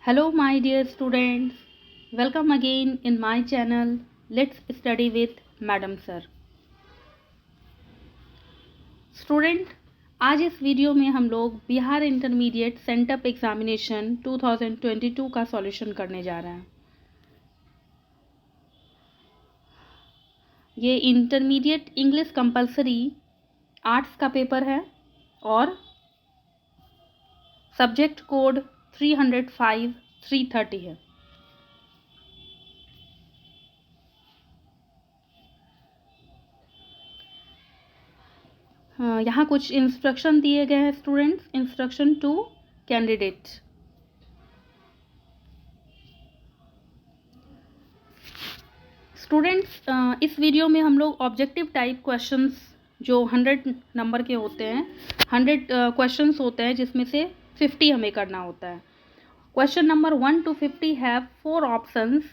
Hello, my dear students. Welcome again in my channel. Let's study with Madam Sir. Student, आज इस video में हम लोग Bihar intermediate sent up examination 2022 का solution करने जा रहे हैं। ये इंटरमीडिएट इंग्लिश कंपलसरी आर्ट्स का पेपर है और सब्जेक्ट कोड 305 330 है। यहाँ कुछ इंस्ट्रक्शन दिए गए हैं students. Instruction to candidate. Students, इस वीडियो में हम लोग ऑब्जेक्टिव टाइप क्वेश्चंस जो 100 नंबर के होते हैं, 100 क्वेश्चंस होते हैं जिसमें से 50 हमें करना होता है। Question number 1 to 50 have 4 options,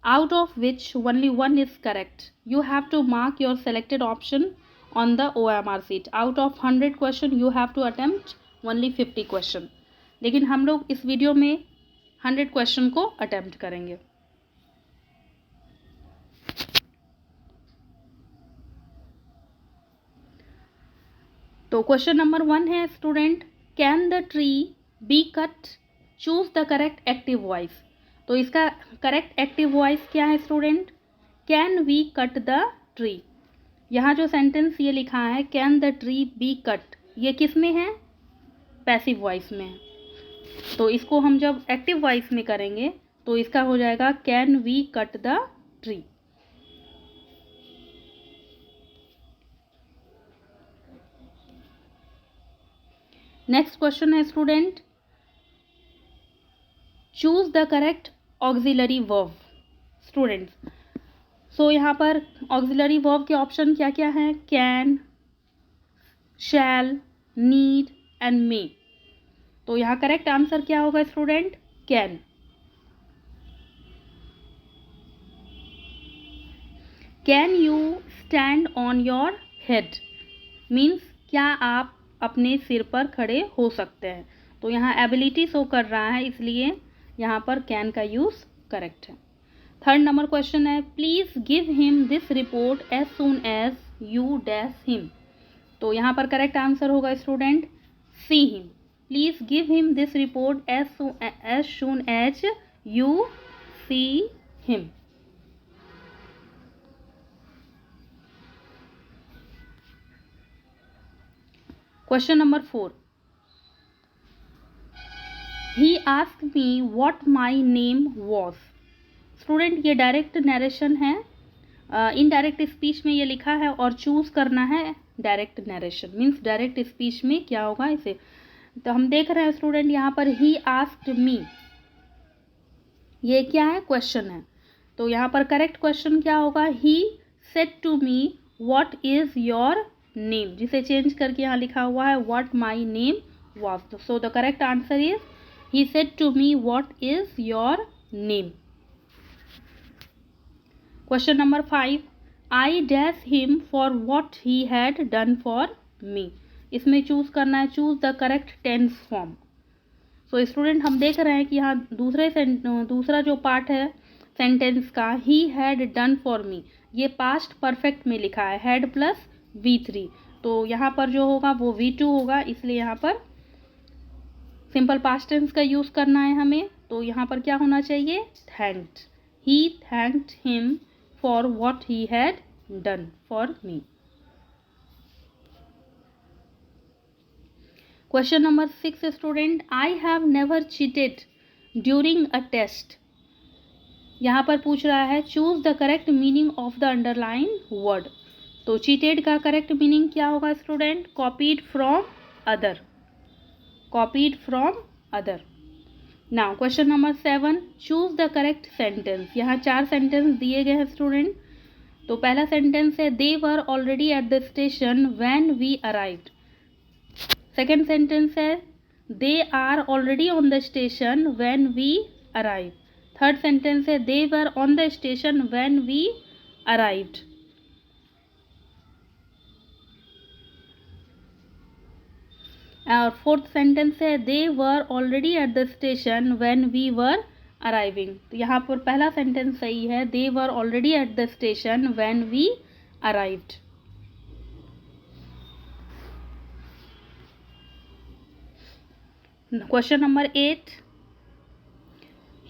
out of which only one is correct. You have to mark your selected option on the OMR sheet. Out of 100 question you have to attempt only 50 question. लेकिन हम लोग इस video में 100 question को attempt करेंगे। तो question number 1 है student, can the tree be cut? Choose the correct active voice. तो इसका करेक्ट एक्टिव वॉइस क्या है student? Can we cut the tree. यहाँ जो सेंटेंस ये लिखा है can the tree be cut, ये किस में है? पैसिव वॉइस में है। तो इसको हम जब एक्टिव वॉइस में करेंगे तो इसका हो जाएगा can we cut the tree. Next question है student, choose the correct auxiliary verb. Students, so यहाँ पर ऑक्सिलरी वर्ब के ऑप्शन क्या क्या हैं? Can, shall, need and may. तो यहाँ करेक्ट आंसर क्या होगा student? Can. Can you stand on your head means क्या आप अपने सिर पर खड़े हो सकते हैं। तो यहाँ एबिलिटी शो कर रहा है, इसलिए यहाँ पर कैन का यूज़ करेक्ट है। थर्ड नंबर क्वेश्चन है, please give him this report as soon as you dash him. तो यहाँ पर करेक्ट आंसर होगा student see him. Please give him this report as soon as you see him. Question number 4, he asked me what my name was. Student, ये direct narration है। Indirect speech में ये लिखा है और चूज करना है direct narration means direct speech में क्या होगा इसे। तो हम देख रहे हैं स्टूडेंट यहाँ पर ही आस्क्ड मी, ये क्या है? क्वेश्चन है। तो यहाँ पर करेक्ट क्वेश्चन क्या होगा? He said to me what is your name, जिसे चेंज करके यहाँ लिखा हुआ है what my name was. So the correct answer is he said to me what is your name. Question number 5, I dash him for what he had done for me. इसमें choose करना है choose the correct tense form. So student, हम देख रहे हैं कि यहाँ दूसरा जो पार्ट है सेंटेंस का, ही हैड डन फॉर मी, ये पास्ट परफेक्ट में लिखा है, हैड प्लस V3। तो यहाँ पर जो होगा वो V2 होगा, इसलिए यहाँ पर सिंपल पास्ट टेंस का यूज़ करना है हमें। तो यहाँ पर क्या होना चाहिए? Thanked. He thanked him for what he had done for me. Question number 6 student, I have never cheated during a test. यहाँ पर पूछ रहा है choose the correct meaning of the underline word. तो चीटेड का करेक्ट मीनिंग क्या होगा student? Copied from other. Copied from other. Now question number 7, choose the correct sentence. यहाँ 4 सेंटेंस दिए गए हैं स्टूडेंट। तो पहला सेंटेंस है they were already at the station when we arrived. Second sentence है they are already on the station when we arrive. Third sentence है they were on the station when we arrived. और fourth sentence है they were already at the station when we were arriving. तो यहाँ पर पहला sentence सही है, they were already at the station when we arrived. Question number 8,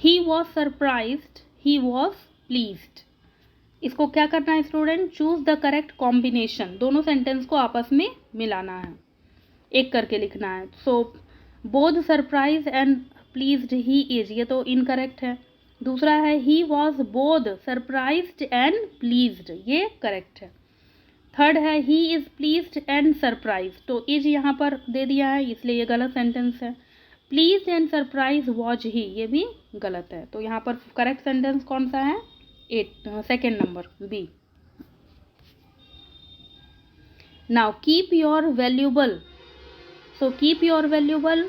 he was surprised, he was pleased. इसको क्या करना है student, choose the correct combination, दोनों सेंटेंस को आपस में मिलाना है, एक करके लिखना है। So both surprise and pleased he is, ये तो इनकरेक्ट है। दूसरा है he was both surprised and pleased, ये करेक्ट है। थर्ड है he is pleased and surprise, तो इज यहाँ पर दे दिया है इसलिए ये गलत सेंटेंस है। Pleased and surprise was he, ये भी गलत है। तो यहाँ पर करेक्ट सेंटेंस कौन सा है, second number B. Now keep your valuable, so keep your valuable,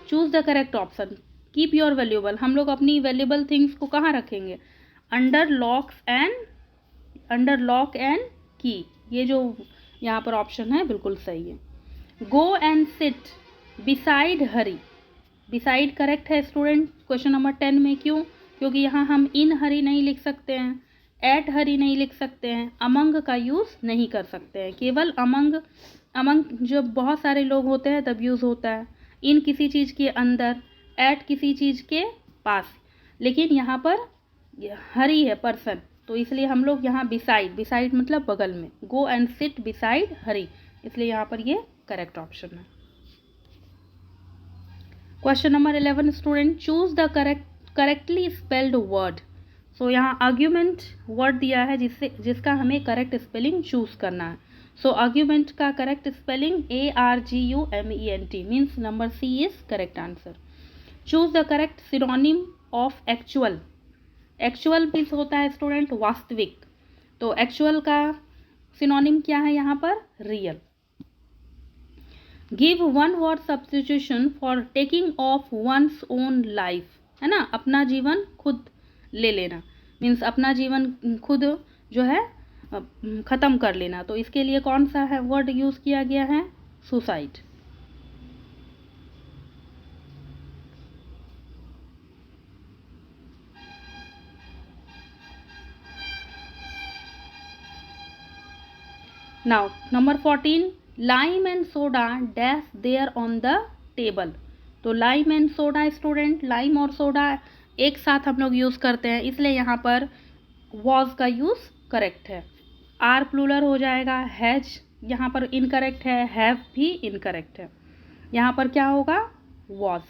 choose the correct option. Keep your valuable, हम लोग अपनी वैल्यूबल थिंग्स को कहाँ रखेंगे, अंडर लॉक एंड की, ये जो यहाँ पर ऑप्शन है बिल्कुल सही है। गो and sit beside Hari, beside correct है स्टूडेंट क्वेश्चन नंबर 10 में। क्यों, क्योंकि यहाँ हम इन हरी नहीं लिख सकते हैं, एट हरी नहीं लिख सकते हैं, अमंग का यूज़ नहीं कर सकते हैं। केवल अमंग जब बहुत सारे लोग होते हैं तब यूज़ होता है, इन किसी चीज़ के अंदर, एट किसी चीज़ के पास। लेकिन यहाँ पर हरी है पर्सन, तो इसलिए हम लोग यहाँ बिसाइड मतलब बगल में, go and sit beside Hari, इसलिए यहाँ पर ये करेक्ट ऑप्शन है। Question number 11 student, choose the correctly spelled word. So यहाँ आर्ग्यूमेंट वर्ड दिया है जिसका हमें करेक्ट स्पेलिंग चूज करना है। सो आर्ग्यूमेंट का correct spelling ARGUMENT, means number C is correct answer. Choose the correct synonym of actual. Actual means होता है स्टूडेंट वास्तविक, तो एक्चुअल का सिनोनिम क्या है यहाँ पर, real. Give one word substitution for taking of one's own life, है ना, अपना जीवन खुद ले लेना, मीन्स अपना जीवन खुद जो है ख़त्म कर लेना। तो इसके लिए कौन सा है वर्ड यूज़ किया गया है, suicide. Now number 14, lime and soda dash there on the table. तो lime and soda student, lime और सोडा एक साथ हम लोग यूज़ करते हैं, इसलिए यहाँ पर वॉज का यूज़ करेक्ट है। आर प्लूरल हो जाएगा, हैज यहाँ पर इनकरेक्ट है, हैव भी इनकरेक्ट है। यहाँ पर क्या होगा, वॉज।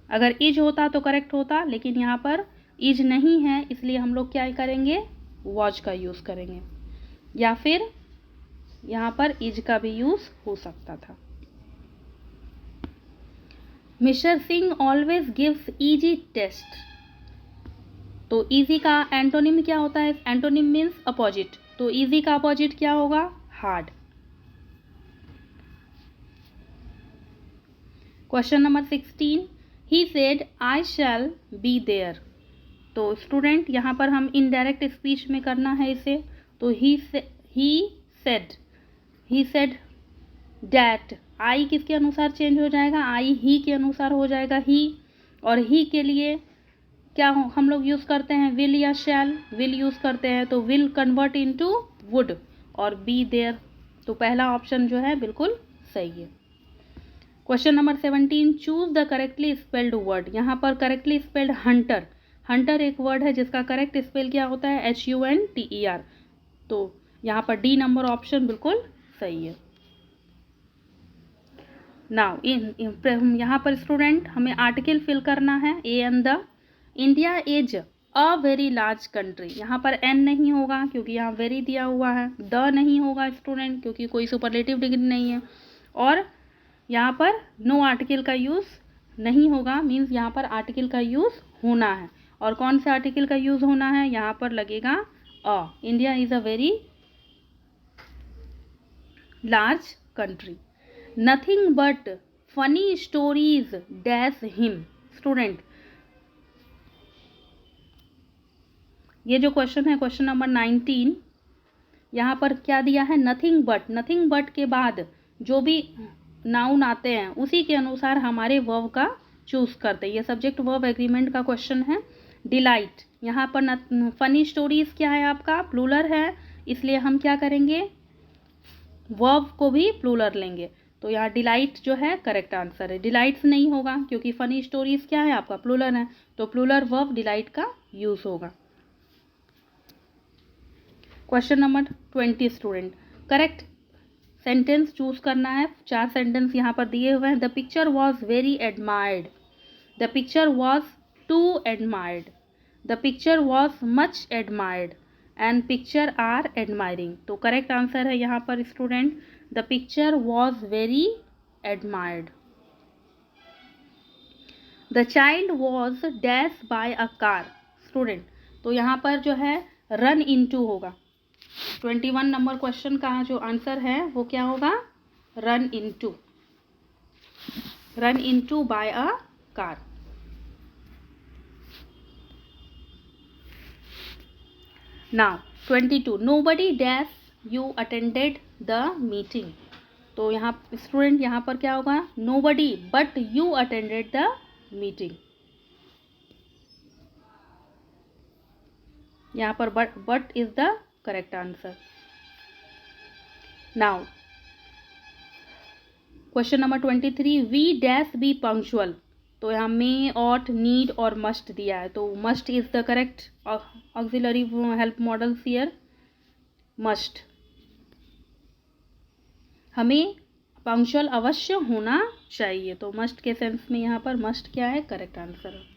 अगर इज होता तो करेक्ट होता, लेकिन यहाँ पर इज नहीं है, इसलिए हम लोग क्या करेंगे, वॉज का यूज़ करेंगे, या फिर यहाँ पर इज का भी यूज़ हो सकता था। Mister Singh always gives easy test. तो इजी का एंटोनिम क्या होता है, एंटोनिम मीन्स अपोजिट, तो इजी का अपोजिट क्या होगा, hard. Question number 16, he said I shall be there. तो स्टूडेंट यहाँ पर हम इनडायरेक्ट स्पीच में करना है इसे, तो ही सेड डैट, आई किसके अनुसार चेंज हो जाएगा, आई ही के अनुसार हो जाएगा ही, और ही के लिए क्या हम लोग यूज़ करते हैं, विल या शैल, विल यूज़ करते हैं, तो विल कन्वर्ट इनटू वुड, और बी देयर, तो पहला ऑप्शन जो है बिल्कुल सही है। Question number 17, choose the correctly spelled word. यहाँ पर करेक्टली स्पेल्ड हंटर, हंटर एक वर्ड है जिसका करेक्ट स्पेल क्या होता है, HUNTER, तो यहाँ पर डी नंबर ऑप्शन बिल्कुल सही है। नाउ यहाँ पर स्टूडेंट हमें आर्टिकल फिल करना है, a an the. India is a very large country, यहाँ पर एन नहीं होगा क्योंकि यहाँ वेरी दिया हुआ है, द नहीं होगा स्टूडेंट क्योंकि कोई सुपरलेटिव डिग्री नहीं है, और यहाँ पर नो आर्टिकल का यूज़ नहीं होगा, मीन्स यहाँ पर आर्टिकल का यूज़ होना है। और कौन से आर्टिकल का यूज़ होना है, यहाँ पर लगेगा a. India is a very large country. Nothing but funny stories dash him. Student ये जो क्वेश्चन है क्वेश्चन नंबर 19, यहाँ पर क्या दिया है, नथिंग बट, नथिंग बट के बाद जो भी नाउन आते हैं उसी के अनुसार हमारे वर्ब का चूज करते हैं। ये सब्जेक्ट वर्ब एग्रीमेंट का क्वेश्चन है। डिलाइट, यहाँ पर फनी स्टोरीज क्या है आपका, प्लूरल है, इसलिए हम क्या करेंगे, वर्ब को भी प्लूरल लेंगे। तो यहाँ डिलाइट जो है करेक्ट आंसर है। डिलाइट्स नहीं होगा क्योंकि फनी स्टोरीज क्या है आपका, प्लूरल है, तो प्लूरल वर्ब डिलाइट का यूज होगा। Question number 20 student, correct sentence choose करना है। 4 सेंटेंस यहाँ पर दिए हुए हैं। The picture was very admired, the picture was too admired, the picture was much admired and picture are admiring. तो करेक्ट आंसर है यहाँ पर student, the picture was very admired. The child was dash by a car, student तो यहाँ पर जो है run into होगा। 21 नंबर क्वेश्चन का जो आंसर है वो क्या होगा, run into, run into by a car. Now 22, nobody dash you attended the meeting. तो यहाँ स्टूडेंट यहाँ पर क्या होगा, nobody but you attended the meeting. यहाँ पर but is the correct answer. Now question number 23, we dash be punctual. तो यहाँ मे, ऑट, नीड और मस्ट दिया है, तो must is the correct auxiliary help modals here. Must, हमें punctual अवश्य होना चाहिए, तो मस्ट के सेंस में यहाँ पर मस्ट क्या है, करेक्ट आंसर है।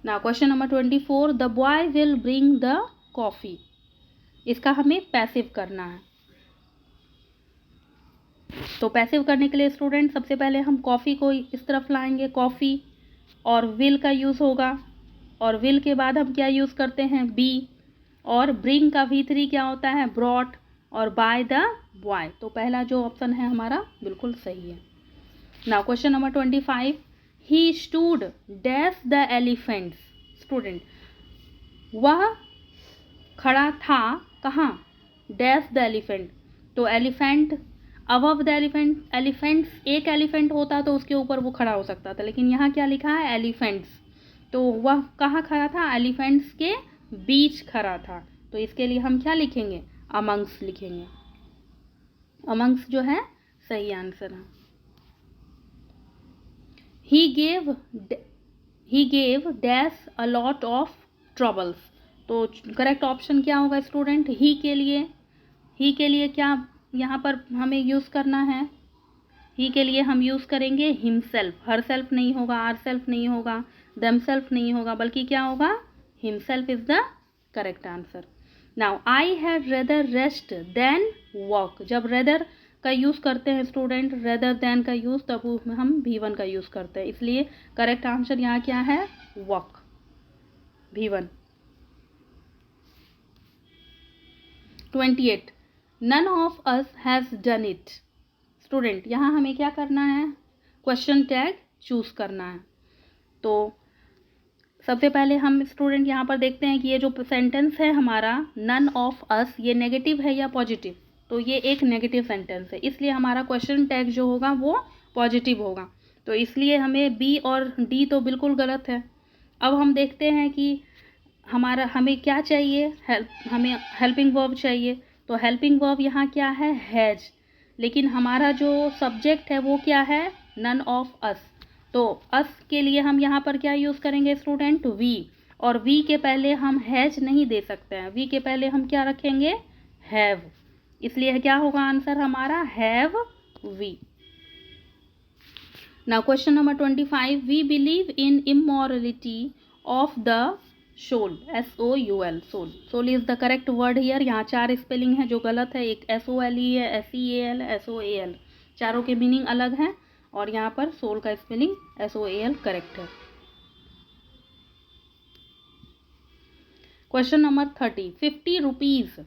Now question number 24, the boy will bring the coffee. इसका हमें पैसिव करना है। तो पैसिव करने के लिए स्टूडेंट सबसे पहले हम कॉफ़ी को इस तरफ लाएंगे, कॉफ़ी और विल का यूज़ होगा, और विल के बाद हम क्या यूज़ करते हैं, बी, और ब्रिंग का V3 क्या होता है, ब्रॉट, और बाय द बॉय। तो पहला जो ऑप्शन है हमारा बिल्कुल सही है। Now question number 25, he stood dash the elephants. Student वह खड़ा था कहाँ, डैश द एलिफेंट। तो elephant above the elephant, elephants एक एलिफेंट होता तो उसके ऊपर वो खड़ा हो सकता था, लेकिन यहाँ क्या लिखा है, एलिफेंट्स। तो वह कहाँ खड़ा था, एलिफेंट्स के बीच खड़ा था। तो इसके लिए हम क्या लिखेंगे, अमंग्स लिखेंगे। अमंग्स जो है सही आंसर है। he gave dash a lot of troubles। तो करेक्ट ऑप्शन क्या होगा स्टूडेंट, ही के लिए क्या यहाँ पर हमें यूज़ करना है, ही के लिए हम यूज़ करेंगे हिमसेल्फ। हर सेल्फ नहीं होगा, आर सेल्फ नहीं होगा, देम सेल्फ नहीं होगा, बल्कि क्या होगा, himself is the correct answer. Now I had rather rest than walk. जब रेदर का यूज़ करते हैं स्टूडेंट, रेदर देन का यूज़, तब हम V1 का यूज़ करते हैं, इसलिए करेक्ट आंसर यहाँ क्या है, walk, V1। 28, none of us has done it. Student यहाँ हमें क्या करना है, क्वेश्चन टैग चूज़ करना है। तो सबसे पहले हम स्टूडेंट यहाँ पर देखते हैं कि ये जो सेंटेंस है हमारा, नन ऑफ अस, ये नेगेटिव है या पॉजिटिव। तो ये एक नेगेटिव सेंटेंस है, इसलिए हमारा क्वेश्चन टैग जो होगा वो पॉजिटिव होगा। तो इसलिए हमें बी और डी तो बिल्कुल गलत है। अब हम देखते हैं कि हमें क्या चाहिए, हमें हेल्पिंग वर्ब चाहिए। तो हेल्पिंग वर्ब यहाँ क्या है, हैज, लेकिन हमारा जो सब्जेक्ट है वो क्या है, नन ऑफ अस। तो अस के लिए हम यहाँ पर क्या यूज़ करेंगे स्टूडेंट, वी, और वी के पहले हम हैज नहीं दे सकते हैं, वी के पहले हम क्या रखेंगे, हैव, इसलिए क्या होगा आंसर हमारा, have we. Now question number 25, we believe in immorality of the soul, SOUL, soul. Soul is the correct word here. यहाँ 4 स्पेलिंग है जो गलत है, एक SOLE है, SEAL, SOAL, चारों के मीनिंग अलग हैं, और यहाँ पर सोल का स्पेलिंग SOAL करेक्ट है। Question number 30, 50 rupees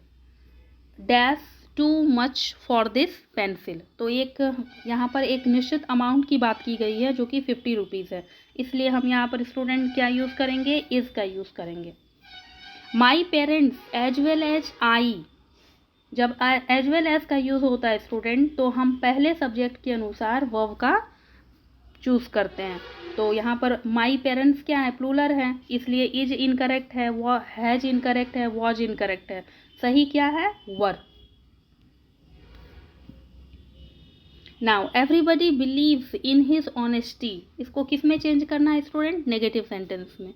dash too much for this pencil. तो एक यहाँ पर एक निश्चित अमाउंट की बात की गई है जो कि 50 रुपीज़ है, इसलिए हम यहाँ पर स्टूडेंट क्या यूज़ करेंगे, इज़ का यूज़ करेंगे। My parents as well as I जब एज वेल एज का यूज़ होता है स्टूडेंट, तो हम पहले सब्जेक्ट के अनुसार वर्ब का चूज़ करते हैं। तो यहाँ पर माई पेरेंट्स क्या है, प्लूरल है, इसलिए इज इनकरेक्ट है, वो हैज इनकरेक्ट है, वॉज इनकरेक्ट है। सही क्या है, were. Now everybody believes in his honesty, इसको किस में चेंज करना है स्टूडेंट, नेगेटिव सेंटेंस में।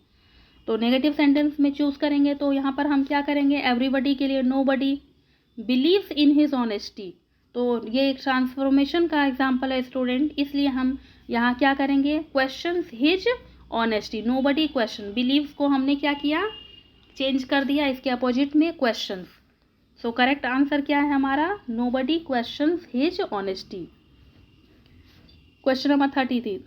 तो नेगेटिव सेंटेंस में चूज करेंगे तो यहाँ पर हम क्या करेंगे, एवरीबडी के लिए nobody beliefs in his honesty. तो ये एक ट्रांसफॉर्मेशन का एग्जाम्पल है स्टूडेंट, इसलिए हम यहाँ क्या करेंगे, questions his honesty, nobody question, believes को हमने क्या किया, चेंज कर दिया इसके अपोजिट में क्वेश्चंस। सो करेक्ट आंसर क्या है हमारा, nobody questions his honesty. Question number 33,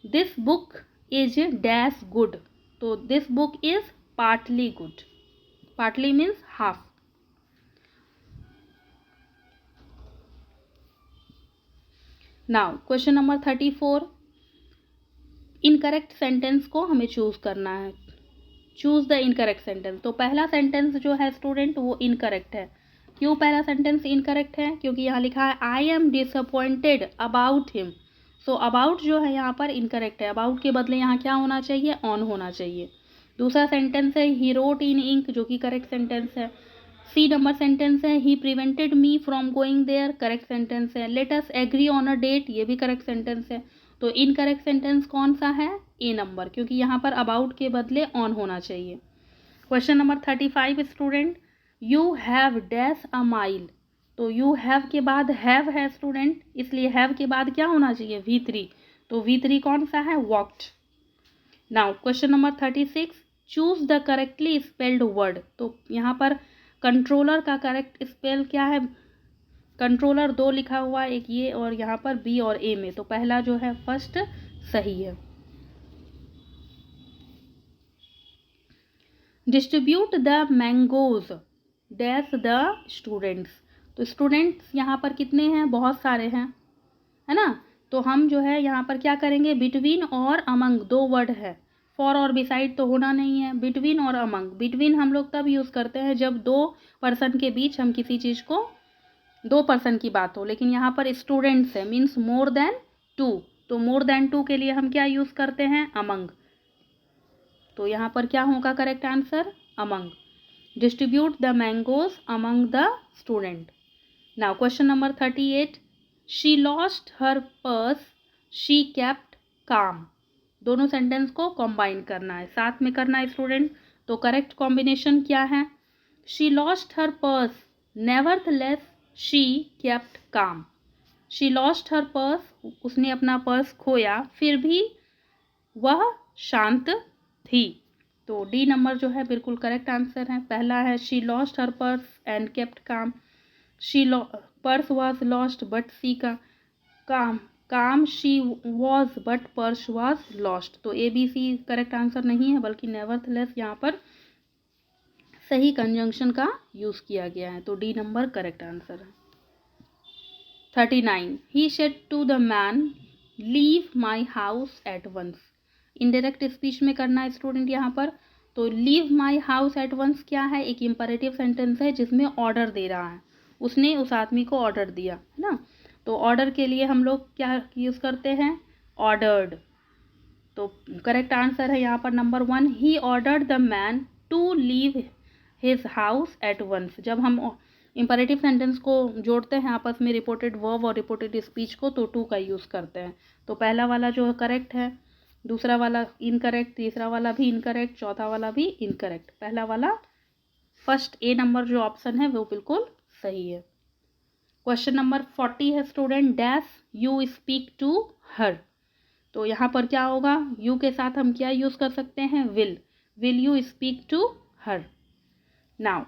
this book is dash good. तो this book is partly good, partly means half. Now question number 34, incorrect sentence को हमें चूज करना है। Choose the incorrect sentence. तो पहला सेंटेंस जो है स्टूडेंट वो इनकरेक्ट है। क्यों पहला सेंटेंस इनकरेक्ट है, क्योंकि यहाँ लिखा है I am disappointed about him. So about जो है यहाँ पर इनकरेक्ट है, अबाउट के बदले यहाँ क्या होना चाहिए, ऑन होना चाहिए। दूसरा सेंटेंस है ही रोट इन इंक, जो कि करेक्ट सेंटेंस है। सी नंबर सेंटेंस है he prevented me from going there, correct sentence है। Let us agree on a date, ये भी करेक्ट सेंटेंस है। तो इनकरेक्ट सेंटेंस कौन सा है, ए नंबर, क्योंकि यहाँ पर अबाउट के बदले ऑन होना चाहिए। Question number 35 student, you have dash a mile. तो यू हैव के बाद हैव है स्टूडेंट, इसलिए हैव के बाद क्या होना चाहिए, V3। तो V3 कौन सा है, walked. Now question number 36, choose the correctly spelled word. तो यहाँ पर कंट्रोलर का करेक्ट स्पेल क्या है, कंट्रोलर 2 लिखा हुआ है, एक ये और यहाँ पर बी और ए में। तो पहला जो है फर्स्ट सही है। Distribute the mangoes dash the students. तो स्टूडेंट्स यहाँ पर कितने हैं, बहुत सारे हैं, है ना। तो हम जो है यहाँ पर क्या करेंगे, बिटवीन और अमंग 2 वर्ड है, फॉर और बिसाइड तो होना नहीं है, बिटवीन और अमंग। बिटवीन हम लोग तब यूज़ करते हैं जब 2 पर्सन के बीच हम किसी चीज़ को, 2 पर्सन की बात हो, लेकिन यहाँ पर स्टूडेंट्स है, मीन्स मोर देन 2। तो मोर देन 2 के लिए हम क्या यूज़ करते हैं, अमंग। तो यहाँ पर क्या होगा correct answer, among. Distribute the mangoes among the student. Now question number 38, she lost her purse she kept काम। दोनों सेंटेंस को कंबाइन करना है, साथ में करना है स्टूडेंट। तो करेक्ट कॉम्बिनेशन क्या है, she lost her purse nevertheless she kept calm. She lost her purse, उसने अपना पर्स खोया, फिर भी वह शांत थी। तो डी नंबर जो है बिल्कुल करेक्ट आंसर है। पहला है she lost her purse and kept calm, she purse was lost but C का calm she was but purse was lost. तो A B C correct answer नहीं है, बल्कि नेवरथलेस यहाँ पर सही कंजंक्शन का यूज़ किया गया है। तो डी नंबर करेक्ट आंसर है। 39, he said to the man leave my house at once. Indirect speech में करना है स्टूडेंट यहाँ पर। तो leave my house at once क्या है, एक इम्परेटिव सेंटेंस है जिसमें ऑर्डर दे रहा है, उसने उस आदमी को ऑर्डर दिया, है ना। तो ऑर्डर के लिए हम लोग क्या यूज़ करते हैं, ऑर्डर्ड। तो करेक्ट आंसर है यहाँ पर number 1, he ordered the man to leave his house at once. जब हम इम्परेटिव सेंटेंस को जोड़ते हैं आपस में, रिपोर्टेड वर्ब और रिपोर्टेड स्पीच को, तो टू का यूज़ करते हैं। तो पहला वाला जो करेक्ट है, दूसरा वाला इनकरेक्ट, तीसरा वाला भी इनकरेक्ट, चौथा वाला भी इनकरेक्ट। पहला वाला फर्स्ट ए नंबर जो ऑप्शन है वो बिल्कुल सही है। क्वेश्चन नंबर 40 है student, dash you speak to her. तो यहाँ पर क्या होगा, यू के साथ हम क्या यूज़ कर सकते हैं, will you speak to her. Now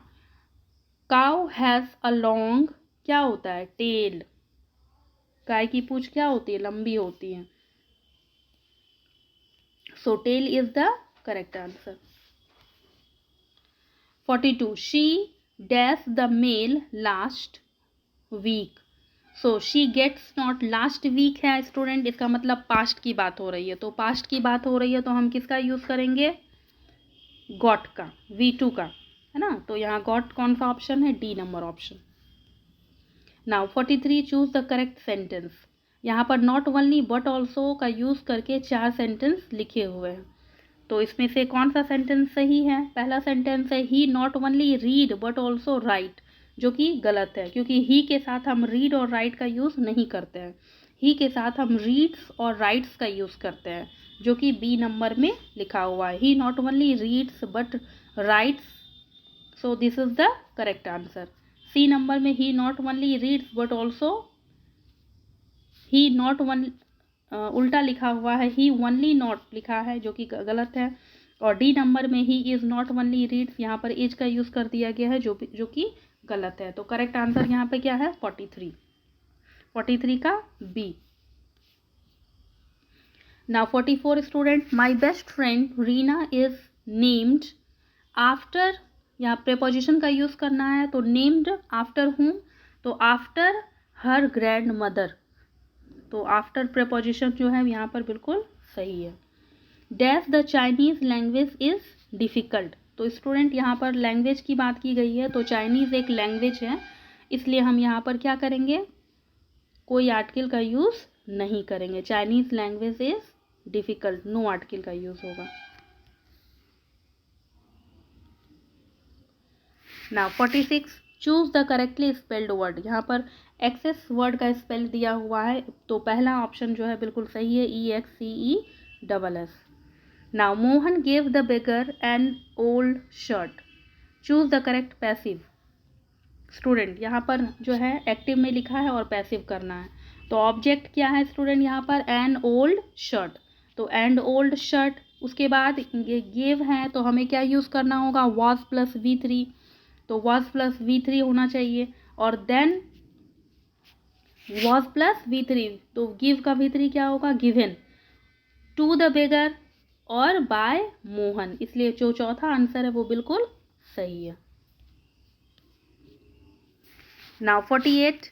cow has a long, क्या होता है, टेल। गाय की पूंछ क्या होती है, लंबी होती है। So tail is the correct answer. 42, she dash the mail last week. So she gets not, last week है स्टूडेंट, इसका मतलब पास्ट की बात हो रही है। तो पास्ट की बात हो रही है तो हम किसका यूज़ करेंगे, गॉट का, V2 का, है ना। तो यहाँ गॉट कौन सा ऑप्शन है, D number option. Now 43 choose the correct sentence. यहाँ पर नॉट ओनली बट ऑल्सो का यूज़ करके 4 सेंटेंस लिखे हुए हैं। तो इसमें से कौन सा सेंटेंस सही है? पहला सेंटेंस है he not only read but also write, जो कि गलत है, क्योंकि ही के साथ हम रीड और राइट का यूज़ नहीं करते हैं। ही के साथ हम रीड्स और राइट्स का यूज़ करते हैं, जो कि बी नंबर में लिखा हुआ है। He not only reads but writes, so this is the correct answer. C number में he not only reads but also, he not one उल्टा लिखा हुआ है, ही ओनली नॉट लिखा है, जो कि गलत है। और डी नंबर में he is not only reads, यहाँ पर इज का यूज़ कर दिया गया है, जो कि गलत है। तो करेक्ट आंसर यहाँ पे क्या है? 43 का B. Now 44 student, my best friend Reena is named after, यहाँ प्रेपोजिशन का यूज़ करना है, तो नेम्ड आफ्टर हूँ, तो आफ्टर हर ग्रैंड मदर, तो आफ्टर प्रेपोजिशन जो है यहाँ पर बिल्कुल सही है। Dash the Chinese language is difficult, तो स्टूडेंट यहाँ पर लैंग्वेज की बात की गई है, तो चाइनीज़ एक लैंग्वेज है, इसलिए हम यहाँ पर क्या करेंगे? कोई आर्टिकल का यूज़ नहीं करेंगे। Chinese language is difficult, no article का यूज़ होगा। Now 46 choose the correctly spelled word. यहाँ पर एक्सेस वर्ड का स्पेल दिया हुआ है, तो पहला ऑप्शन जो है बिल्कुल सही है, EXCESS। Now Mohan gave the beggar an old shirt, choose the correct passive. Student यहाँ पर जो है एक्टिव में लिखा है और पैसिव करना है, तो ऑब्जेक्ट क्या है स्टूडेंट? यहाँ पर एन ओल्ड शर्ट, तो एंड ओल्ड शर्ट, उसके बाद ये गिव है, तो हमें क्या यूज़ करना होगा? वॉज प्लस V3, तो वॉज प्लस V3 होना चाहिए, और देन वॉज प्लस V3, तो गिव का V3 क्या होगा? गिवन टू द बेगर और बाय मोहन, इसलिए जो चौथा आंसर है वो बिल्कुल सही है। Now 48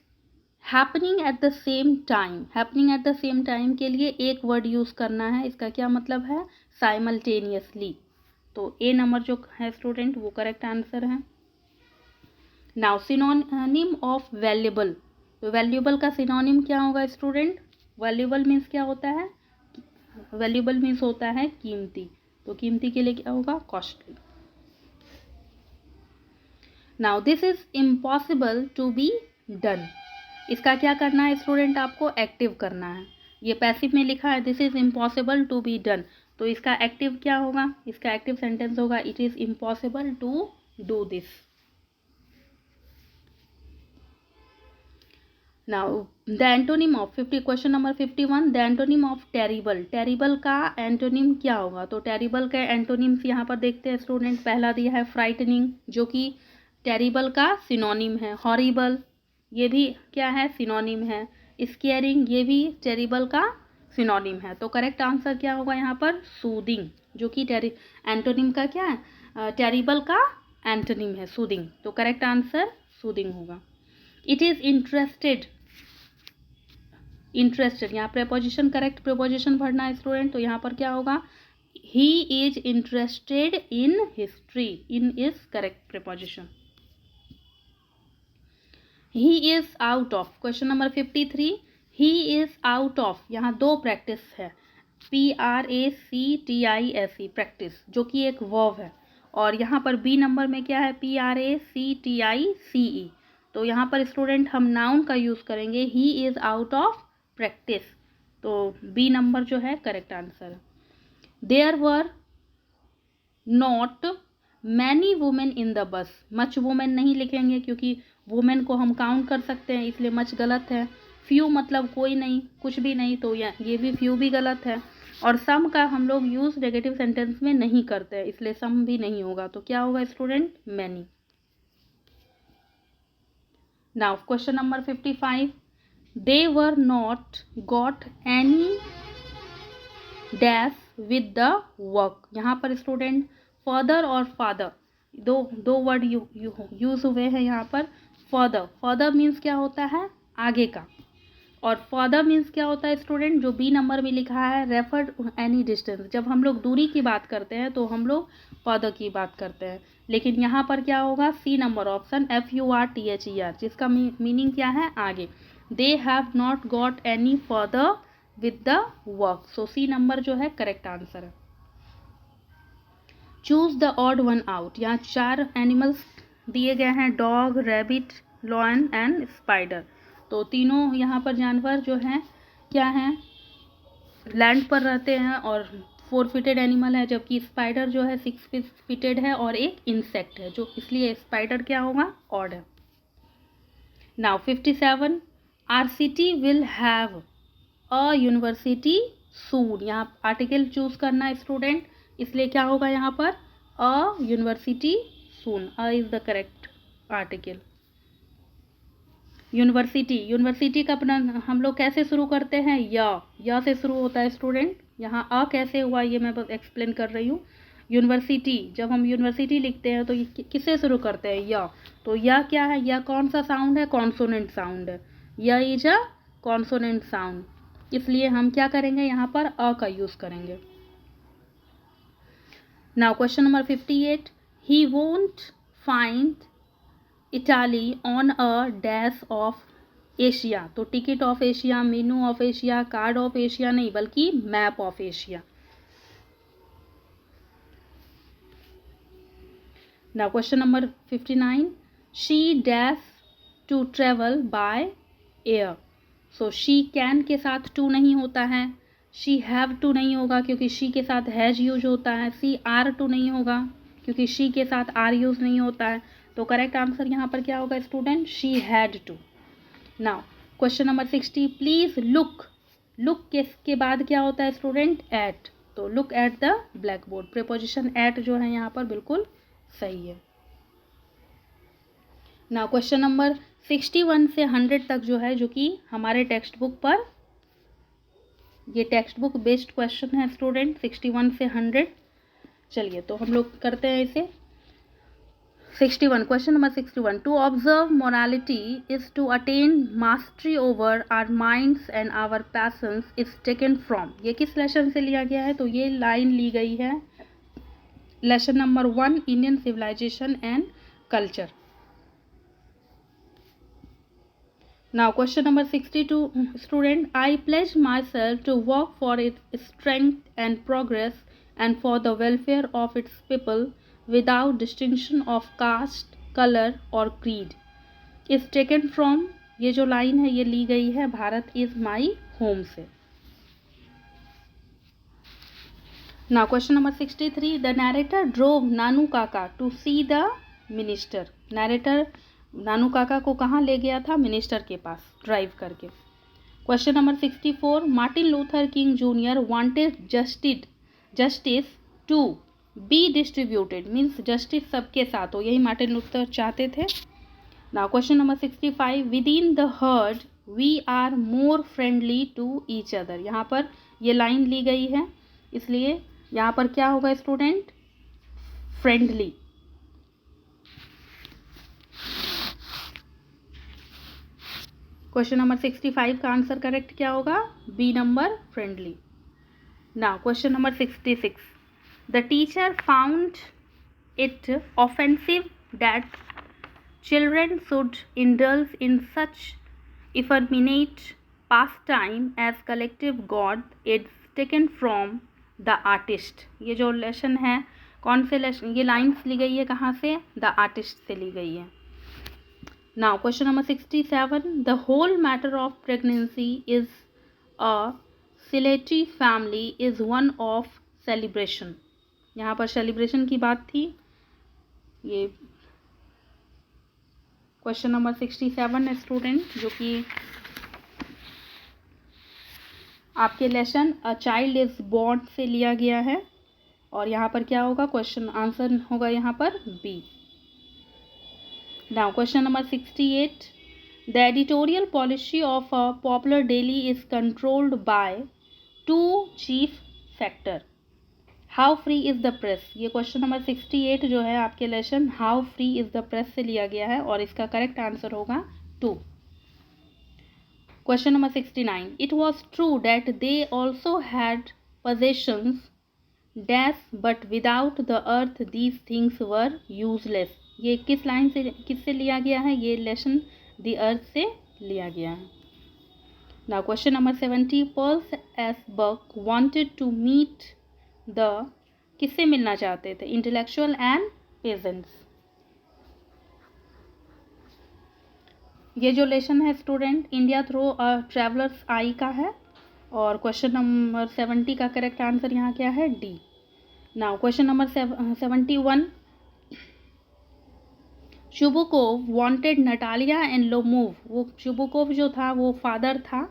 happening at the same time. Happening at the same time के लिए एक वर्ड यूज़ करना है, इसका क्या मतलब है? साइमल्टेनियसली, तो ए नंबर जो है स्टूडेंट वो करेक्ट आंसर है। नाउ सिनोनिम ऑफ वैल्यूबल, तो वैल्यूबल का सिनोनिम क्या होगा स्टूडेंट? वैल्यूबल मीन्स क्या होता है? वैल्यूबल मीन्स होता है कीमती, तो कीमती के लिए क्या होगा? Costly. Now this is impossible to be done, इसका क्या करना है स्टूडेंट? आपको एक्टिव करना है। ये पैसिव में लिखा है this is impossible to be done, तो इसका एक्टिव क्या होगा? इसका एक्टिव सेंटेंस होगा it is impossible to do this. Now the antonym of question number 51, the antonym of terrible. Terrible का एंटोनिम क्या होगा? तो टेरिबल के एंटोनिम्स यहाँ पर देखते हैं स्टूडेंट। पहला दिया है फ्राइटनिंग, जो कि टेरिबल का सिनोनिम है। हॉरिबल, ये भी क्या है? सिनोनिम है। स्केयरिंग, ये भी टेरिबल का सिनोनिम है। तो करेक्ट आंसर क्या होगा यहाँ पर? सूदिंग, जो कि एंटोनिम का क्या है? टेरिबल का एंटोनिम है सूदिंग, तो करेक्ट आंसर सूदिंग होगा। इट इज़ इंटरेस्टेड, इंटरेस्टेड यहाँ प्रेपोजिशन, करेक्ट प्रेपोजिशन भरना है स्टूडेंट, तो यहाँ पर क्या होगा? He is interested in history, in is correct preposition. He is out of, question number 53, he is out of, यहाँ दो प्रैक्टिस है, PRACTISE प्रैक्टिस, जो कि एक वर्ब है, और यहाँ पर बी नंबर में क्या है? PRACTICE, तो यहाँ पर स्टूडेंट हम नाउन का यूज़ करेंगे, he is out of practice, तो बी नंबर जो है करेक्ट आंसर है। There were not many women in the bus, much women नहीं लिखेंगे, क्योंकि वुमेन को हम काउंट कर सकते हैं, इसलिए मच गलत है। फ्यू मतलब कोई नहीं, कुछ भी नहीं, तो ये भी फ्यू भी गलत है। और सम का हम लोग यूज़ नेगेटिव सेंटेंस में नहीं करते हैं, इसलिए सम भी नहीं होगा, तो क्या होगा student? Many. Now question number 55, they were not got any dash with the work. यहाँ पर स्टूडेंट फर्दर और फादर दो वर्ड यूज हुए हैं यहाँ पर। फर्दर मीन्स क्या होता है? आगे का, और फादर मीन्स क्या होता है स्टूडेंट? जो बी नंबर में लिखा है रेफर एनी डिस्टेंस, जब हम लोग दूरी की बात करते हैं तो हम लोग फादर की बात करते हैं। लेकिन यहाँ पर क्या होगा, सी नंबर ऑप्शन FURTHER, जिसका मीनिंग क्या है आगे, they have not got any further with the work. So C number जो है करेक्ट आंसर है। Choose the odd one out, यहाँ 4 एनिमल्स दिए गए हैं, dog, rabbit, lion and spider. तो तीनों यहाँ पर जानवर जो हैं क्या हैं, लैंड पर रहते हैं और 4 फीटेड एनिमल है, जबकि स्पाइडर जो है 6 फीटेड है और एक इंसेक्ट है, जो इसलिए स्पाइडर क्या होगा, ऑड है। Now 57, our city will have a university soon, यहाँ आर्टिकल चूज करना है स्टूडेंट, इसलिए क्या होगा यहाँ पर, अ university soon, a is the correct article. University का अपना हम लोग कैसे शुरू करते हैं, या से शुरू होता है स्टूडेंट। यहाँ अ कैसे हुआ ये मैं बस एक्सप्लेन कर रही हूँ। यूनिवर्सिटी, जब हम यूनिवर्सिटी लिखते हैं तो ये किससे शुरू करते हैं, या। तो या क्या है, या कौन सा साउंड है, कॉन्सोनेंट साउंड है, या इज अ कॉन्सोनेंट साउंड, इसलिए हम क्या करेंगे यहाँ पर अ का यूज़ करेंगे। Now question number 58, he won't find Italy on a dash of Asia, तो ticket of Asia, menu of Asia, card of Asia नहीं, बल्कि map of Asia. Now question number 59, she dash to travel by air, so she can के साथ to नहीं होता है, she have to नहीं होगा क्योंकि शी के साथ हैज यूज होता है, सी आर टू नहीं होगा क्योंकि शी के साथ आर यूज नहीं होता है, तो करेक्ट आंसर यहाँ पर क्या होगा student, she had to. Now question number 60, please look, look के बाद क्या होता है स्टूडेंट, एट, तो look at the black board, preposition at जो है यहाँ पर बिल्कुल सही है। नाउ क्वेश्चन नंबर 61 से 100 तक जो है, जो कि हमारे टेक्स्ट बुक पर, ये टेक्स्ट बुक बेस्ड क्वेश्चन है स्टूडेंट, 61 से 100। चलिए तो हम लोग करते हैं इसे। 61, question number 61, to observe morality is to attain mastery over our minds and our passions is taken from, ये किस लेसन से लिया गया है, तो ये लाइन ली गई है lesson number 1, Indian civilization and culture. Now question number 62, student, I pledge myself to work for its strength and progress and for the welfare of its people without distinction of caste, color or creed is taken from, ये जो line है ये ली गई है Bharat is my home से। Now question number 63, the narrator drove Nanu Kaka to see the minister, narrator Nanu काका को कहाँ ले गया था, मिनिस्टर के पास ड्राइव करके। Question number 64, Martin Luther King junior wanted justice to be distributed, means justice सबके साथ हो, यही मार्टिन लूथर चाहते थे। Now question number 65, within the herd we are more friendly to each other, यहाँ पर ये लाइन ली गई है, इसलिए यहाँ पर क्या होगा स्टूडेंट, फ्रेंडली। क्वेश्चन नंबर 65 का आंसर करेक्ट क्या होगा, B number, friendly. Now question number 66, the teacher found it offensive that children should indulge in such effeminate pastime as collective god it's taken from the artist, ये जो lesson है कौन से lesson, ये lines ली गई है कहाँ से, द आर्टिस्ट से ली गई है। Now question number 67, the whole matter of pregnancy is a Sileti family is one of celebration, यहाँ पर सेलिब्रेशन की बात थी। ये क्वेश्चन नंबर 67 है स्टूडेंट, जो कि आपके lesson a child is born से लिया गया है, और यहाँ पर क्या होगा, क्वेश्चन आंसर होगा यहाँ पर B. Now question number 68, the editorial policy of a popular daily is controlled by two chief factor, how free is the press, ये क्वेश्चन नंबर 68 जो है आपके lesson how free is the press से लिया गया है, और इसका करेक्ट आंसर होगा 2। Question number 69, it was true that they also had possessions dash but without the earth these things were useless. ये किस लाइन से, किससे लिया गया है? ये लेसन द अर्थ से लिया गया है। Now question number 70, Pearl's S Buck wanted to meet the, किससे मिलना चाहते थे? Intellectual and peasants. ये जो लेसन है student India through a traveller's eye का है, और क्वेश्चन नंबर 70 का करेक्ट आंसर यहाँ क्या है? D. Now question number 71, Chubukov wanted Natalia and Lomov. वो शुबुकोव जो था वो फादर था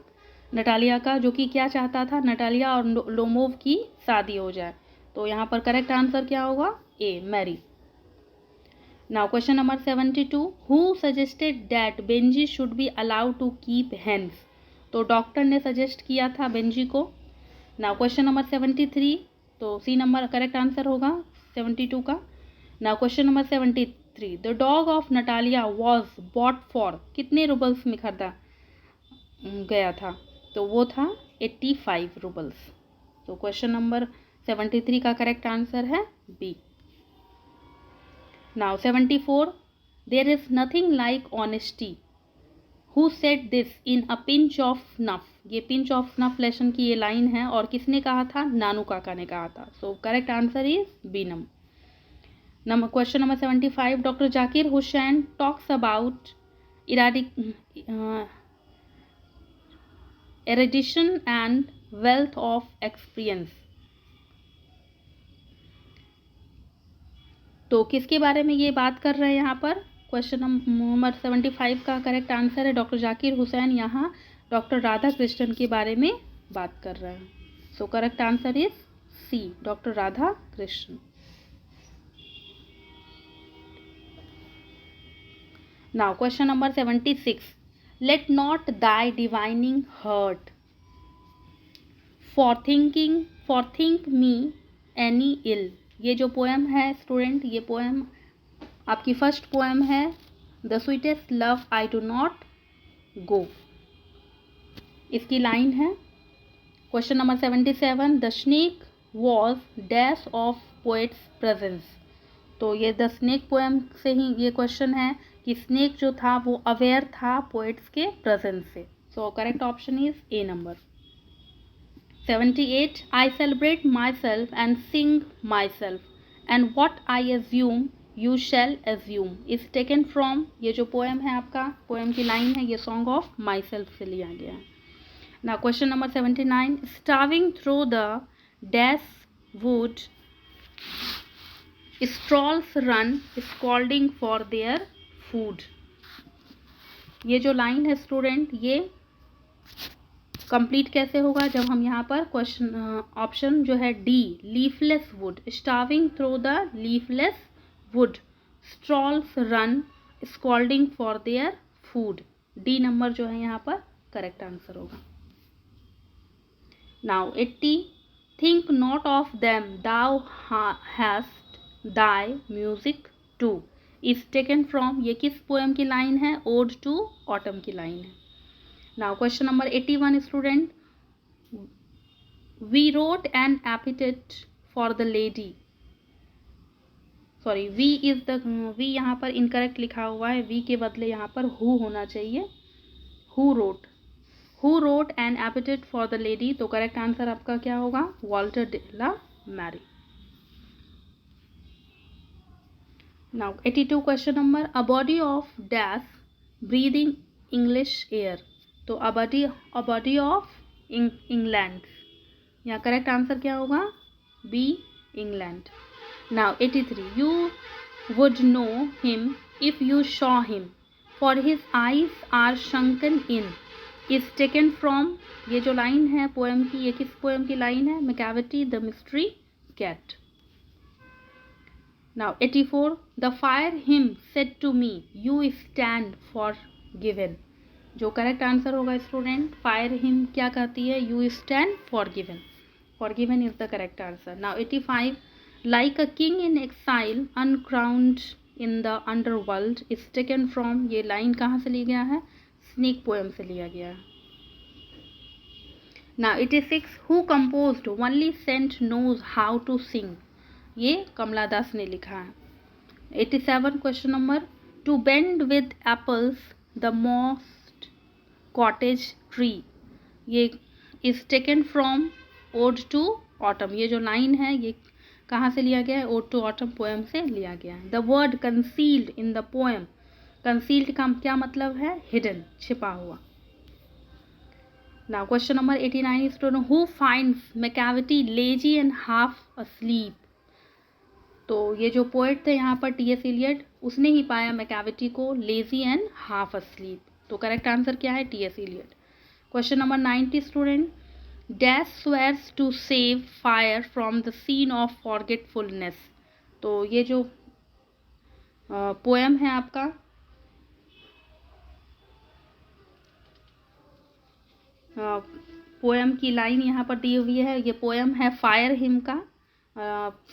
नटालिया का, जो कि क्या चाहता था? नटालिया और लोमोव की शादी हो जाए। तो यहाँ पर करेक्ट आंसर क्या होगा? A, marry. Now question number 72, who suggested that Benjy should be allowed to keep hens. तो डॉक्टर ने सजेस्ट किया था बेंजी को। नाउ क्वेश्चन नंबर 73, तो सी नंबर करेक्ट आंसर होगा 72 का। Now question number 73, the dog of Natalia was bought for, कितने roubles में खरीदा गया था? तो वो था 85 रूबल्स। तो क्वेश्चन नंबर 73 का करेक्ट आंसर है B. Now 74, there is nothing like honesty, who said this in a pinch of snuff. ये पिंच ऑफ स्नफ लेसन की ये लाइन है, और किसने कहा था? नानू काका ने कहा था। So correct answer is B number. Question number 75, doctor Zakir Hussain talks about erudition and wealth of experience. तो किसके बारे में ये बात कर रहे हैं यहाँ पर? क्वेश्चन नंबर 75 का करेक्ट आंसर है डॉक्टर जाकिर हुसैन यहाँ डॉक्टर राधा कृष्णन के बारे में बात कर रहे हैं। So correct answer is C, doctor Radhakrishnan. Now question number 76, let not thy divining heart forethink me any ill. ये जो पोएम है स्टूडेंट, ये पोएम आपकी फर्स्ट पोएम है, the sweetest love I do not go. इसकी line है question number 77, the snake was dash of poet's presence. तो ये द स्नेक पोएम से ही ये क्वेश्चन है कि स्नेक जो था वो अवेयर था पोएट्स के प्रेजेंस से। So correct option is a number. 78, I celebrate myself and sing myself, and what I assume you shall assume is taken from, ये जो पोएम है आपका, पोएम की लाइन है, ये सॉन्ग ऑफ माई सेल्फ से लिया गया है। Now question number 79, starving through the dash wood strolls run scolding for their food. ये जो लाइन है स्टूडेंट, ये कंप्लीट कैसे होगा? जब हम यहाँ पर क्वेश्चन ऑप्शन जो है D, leafless wood, starving through the leafless wood strolls run scolding for their food. D number जो है यहाँ पर करेक्ट आंसर होगा। Now 80, think not of them thou hast thy music too is taken from. ये किस poem की line है? Ode to autumn की लाइन है। Now question number 81 student, we wrote an epithet for the lady, sorry we is the, we यहाँ पर incorrect लिखा हुआ है, we के बदले यहाँ पर who होना चाहिए। who wrote an epithet for the lady, तो करेक्ट आंसर आपका क्या होगा? Walter de la Mare. Now 82 question number, a body of dash breathing English air। तो a body of इंग्लैंड, यहाँ करेक्ट आंसर क्या होगा? B, England. Now 83, you would know him if you saw him for his eyes are sunken in is taken from. ये जो line है poem की, ये किस पोएम की लाइन है? Macavity the mystery cat. Now 84, the fire him said to me you stand forgiven. जो correct answer होगा स्टूडेंट, फायर हिम क्या कहती है? You stand forgiven is the correct answer. Now 85, like a king in exile uncrowned in the underworld is taken from. ये line कहाँ से लिया गया है? स्नेक पोएम से लिया गया है। Now 86 who composed only sent knows how to sing, ये कमला दास ने लिखा है. 87 question number to bend with apples the moss'd cottage tree, ये is taken from ode to autumn. ये जो लाइन है ये कहाँ से लिया गया है? ओड टू ऑटम पोएम से लिया गया है. The word concealed in the poem, concealed का क्या मतलब है? हिडन, छिपा हुआ. Now question number 89 student who finds Macavity lazy and half asleep, तो ये जो पोएट थे यहाँ पर टी.एस. इलियट, उसने ही पाया मैकाविटी को लेजी एंड हाफ अस्लीप. तो करेक्ट आंसर क्या है? T S. Eliot. Question number 90 student dash swears to save fire from the scene of forgetfulness, तो ये जो पोएम है आपका पोएम की लाइन यहाँ पर दी हुई है. ये पोएम है फायर हिम का.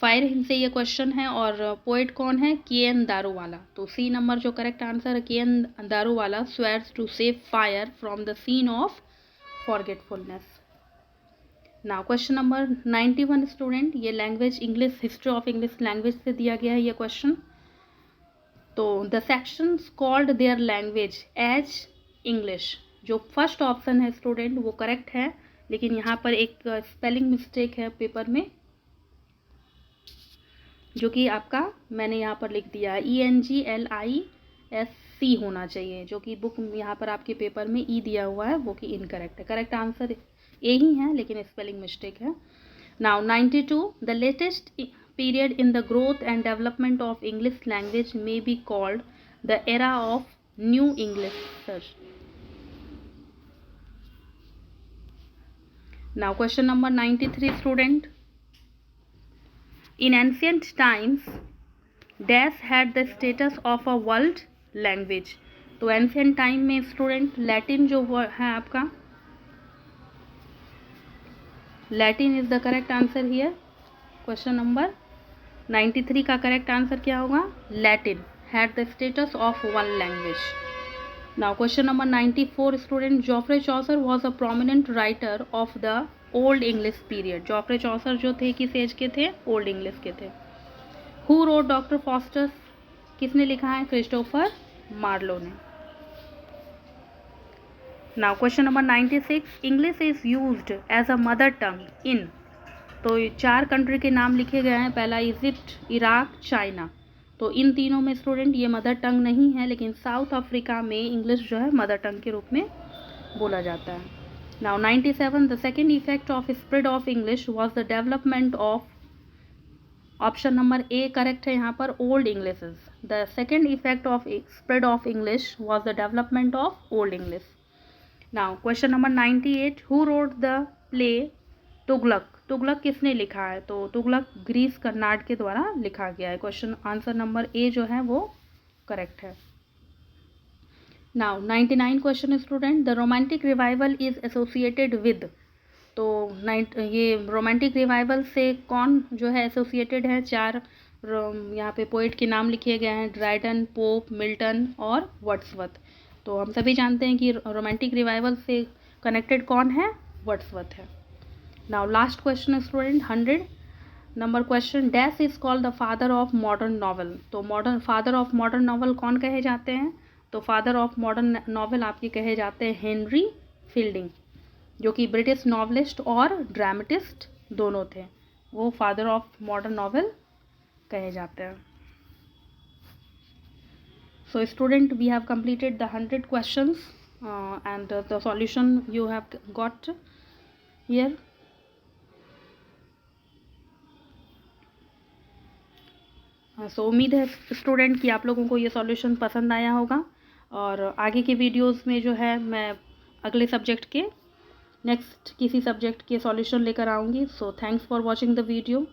फायर हिम से ये क्वेश्चन है और पोएट कौन है? के.एन. दारूवाला. तो सी नंबर जो करेक्ट आंसर है K N. Daruwalla swears to save fire from the scene of forgetfulness. Now question number 91 student, ये language English, history of English language से दिया गया है ये क्वेश्चन. तो the sections called their language as English, जो फर्स्ट ऑप्शन है स्टूडेंट वो करेक्ट है, लेकिन यहाँ पर एक स्पेलिंग मिस्टेक है पेपर में, जो कि आपका मैंने यहाँ पर लिख दिया है ENGLISC होना चाहिए, जो कि बुक यहाँ पर आपके पेपर में ई दिया हुआ है वो कि इनकरेक्ट है. करेक्ट आंसर ए ही है लेकिन स्पेलिंग मिस्टेक है. Now 92 the latest period in the growth and development of English language may be called the era of new English. Now question number 93 student, in ancient times dash had the status of a world language, तो ancient time में student Latin जो है आपका, Latin is the correct answer here. question number 93 का correct answer क्या होगा? Latin had the status of one language. Now question number 94 student, Geoffrey Chaucer was a prominent writer of the Old English period. Geoffrey Chaucer जो थे किस as के थे? Old English के थे. Who wrote Dr. Faustus, किसने लिखा है? क्रिस्टोफर मार्लो ने. Now question number 96, English is used as a mother tongue in, तो 4 कंट्री के नाम लिखे गए हैं. पहला इजिप्ट, इराक, चाइना. तो इन तीनों में स्टूडेंट ये मदर टंग नहीं है, लेकिन साउथ अफ्रीका में इंग्लिश जो है मदर टंग के रूप में बोला जाता है. Now 97 the second effect of spread of English was the development of, option number A correct है यहाँ पर, old English. The second effect of spread of English was the development of old English. Now question number 98 who wrote the play Tughlaq, Tughlaq किसने लिखा है? तो Tughlaq Greece Karnad के द्वारा लिखा गया है. क्वेश्चन आंसर नंबर ए जो है वो करेक्ट है. Now 99 question student, the romantic revival is associated with, तो ये रोमांटिक रिवाइवल से कौन जो है एसोसिएटेड है? 4 यहाँ पे पोइट के नाम लिखे गए हैं, ड्राइडन, पोप, मिल्टन और वर्ड्सवर्थ. तो हम सभी जानते हैं कि रोमांटिक रिवाइवल से कनेक्टेड कौन है? वर्ड्सवर्थ है. Now last question student 100 number question, dash is called the father of modern novel, तो modern father of modern novel कौन कहे जाते हैं? तो फादर ऑफ मॉडर्न नॉवल आपके कहे जाते हैं हेनरी फील्डिंग, जो कि ब्रिटिश नॉवलिस्ट और ड्रामेटिस्ट दोनों थे, वो फादर ऑफ मॉडर्न नॉवल कहे जाते हैं. So student, we have completed the 100 questions and the solution you have got here. So उम्मीद है स्टूडेंट कि आप लोगों को ये सॉल्यूशन पसंद आया होगा, और आगे के वीडियोस में जो है मैं अगले सब्जेक्ट के नेक्स्ट किसी सब्जेक्ट के सॉल्यूशन लेकर आऊँगी. So thanks for watching the video.